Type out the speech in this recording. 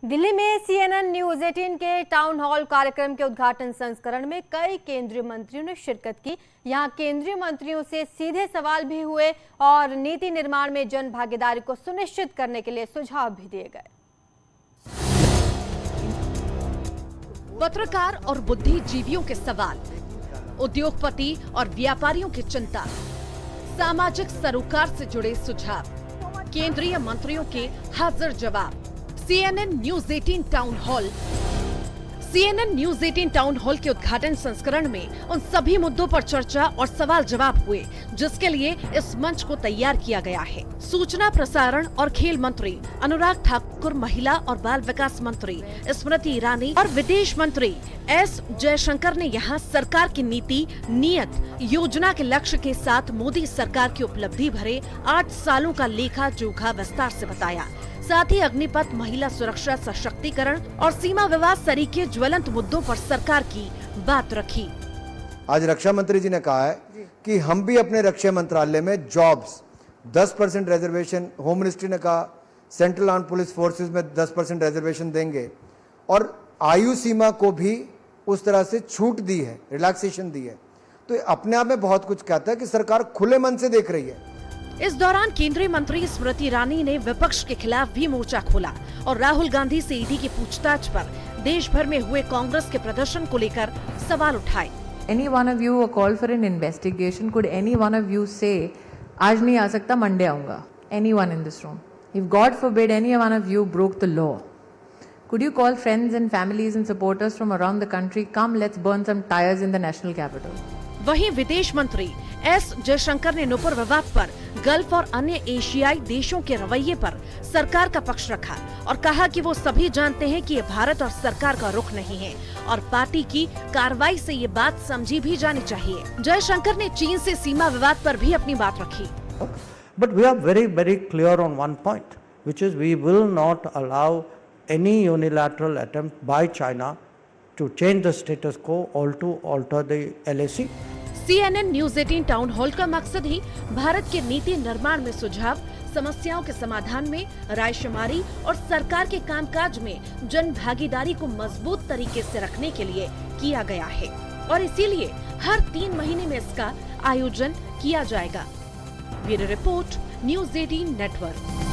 दिल्ली में CNN news 18 के town hall कार्यक्रम के उद्घाटन संस्करण में कई केंद्रीय मंत्रियों ने शिरकत की। यहां केंद्रीय मंत्रियों से सीधे सवाल भी हुए और नीति निर्माण में जन भागीदारी को सुनिश्चित करने के लिए सुझाव भी दिए गए। पत्रकार और बुद्धिजीवियों के सवाल, उद्योगपति और व्यापारियों की चिंता, सामाजिक सरोकार से जुड़े सुझाव, केंद्रीय मंत्रियों के हाजिर जवाब। CNN news 18 town hall. CNN news 18 town hall के उद्घाटन संस्करण में उन सभी मुद्दों पर चर्चा और सवाल जवाब हुए जिसके लिए इस मंच को तैयार किया गया है। सूचना प्रसारण और खेल मंत्री अनुराग ठाकुर, महिला और बाल विकास मंत्री स्मृति ईरानी और विदेश मंत्री S जयशंकर ने यहां सरकार की नीति, नियत, योजना के लक्ष्य के साथ मोदी सरकार की उपलब्धि भरे 8 सालों का लेखा जोखा विस्तार से बताया। साथ ही अग्निपथ, महिला सुरक्षा, सशक्तिकरण और सीमा विवाद सरीखे ज्वलंत मुद्दों पर सरकार की बात रखी। आज रक्षा मंत्री जी ने कहा है कि हम भी अपने रक्षा मंत्रालय में जॉब्स 10% रिजर्वेशन, होम मिनिस्ट्री ने कहा सेंट्रल आर्म पुलिस फोर्सेस में 10% रिजर्वेशन देंगे और आयु सीमा को भी उस तरह से छूट दी है, रिलैक्सेशन दी है। तो अपने आप में बहुत कुछ कहता है कि सरकार खुले मन से देख रही है। इस दौरान केंद्रीय मंत्री स्मृति ईरानी ने विपक्ष के खिलाफ भी मोर्चा खोला और राहुल गांधी से ईडी की पूछताछ पर देश भर में हुए कांग्रेस के प्रदर्शन को लेकर सवाल उठाए। Any one of you a call for an investigation? Could any one of you say आज नहीं आ सकता, मंडे आऊंगा? Anyone in this room? If God forbid any one of you broke the law, could you call friends and families and supporters from around the country? Come, let's burn some tires in the national capital. वहीं विदेश मंत्री S Jaishankar ने नुपुर विवाद पर gulf और अन्य एशियाई देशों के रवैये पर सरकार का पक्ष रखा और कहा कि वो सभी जानते हैं कि ये भारत और सरकार का रुख नहीं है और पार्टी की कार्रवाई से ये बात समझी भी जानी चाहिए। जयशंकर ने चीन से सीमा विवाद पर भी अपनी बात रखी। But we are very clear on one point, which is we will not allow any unilateral attempt by China to change the status quo or to alter the LAC. CNN news 18 town hall का मकसद ही भारत के नीति निर्माण में सुझाव, समस्याओं के समाधान में रायशुमारी और सरकार के कामकाज में जन भागीदारी को मजबूत तरीके से रखने के लिए किया गया है और इसीलिए हर 3 महीने में इसका आयोजन किया जाएगा। Bureau report, news 18 network.